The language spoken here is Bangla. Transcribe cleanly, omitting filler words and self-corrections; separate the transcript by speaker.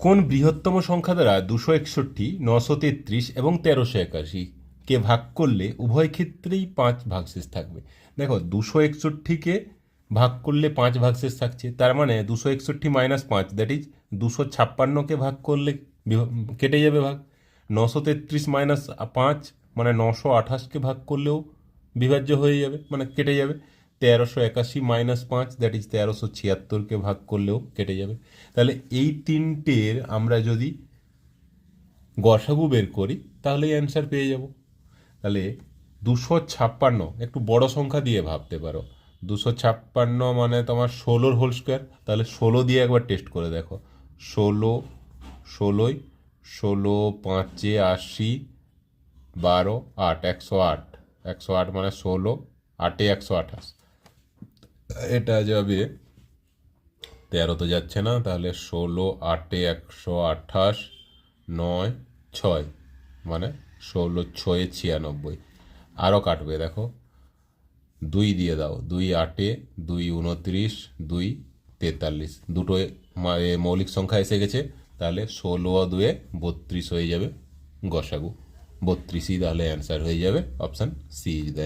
Speaker 1: কোন বৃহত্তম সংখ্যা দ্বারা 261, 933 এবং 1381 কে ভাগ করলে উভয় ক্ষেত্রেই 5 ভাগশেষ থাকবে? দেখো 261কে ভাগ করলে 5 ভাগশেষ থাকছে, তার মানে 261 মাইনাস 5 দ্যাট ইজ 256কে ভাগ করলে কেটে যাবে ভাগ। 933 মাইনাস 5 মানে 928কে ভাগ করলেও বিভাজ্য হয়ে যাবে, মানে কেটে যাবে। 1381 মাইনাস 5 দ্যাট ইজ 1376কে ভাগ করলেও কেটে যাবে। তাহলে এই তিনটের আমরা যদি গসাগু বের করি তাহলেই অ্যান্সার পেয়ে যাব। তাহলে 256 একটু বড় সংখ্যা দিয়ে ভাবতে পারো। 256 মানে তোমার 16 হোল স্কোয়ার। তাহলে 16 দিয়ে একবার টেস্ট করে দেখো। 16, 16, 16 5 80, 12, 8, 108। 108 মানে 16, 8 128, এটা যাবে। 13 তো যাচ্ছে না, তাহলে 16, 8 128, 9, 6 মানে 16 6 96। আরও কাটবে, দেখো 2 দিয়ে দাও, 2 8, 2 29, 2 43, দুটো মৌলিক সংখ্যা এসে গেছে। তাহলে 16 আর 2 32 হয়ে যাবে গসাগু। 32ই তাহলে অ্যান্সার হয়ে যাবে। Option C is the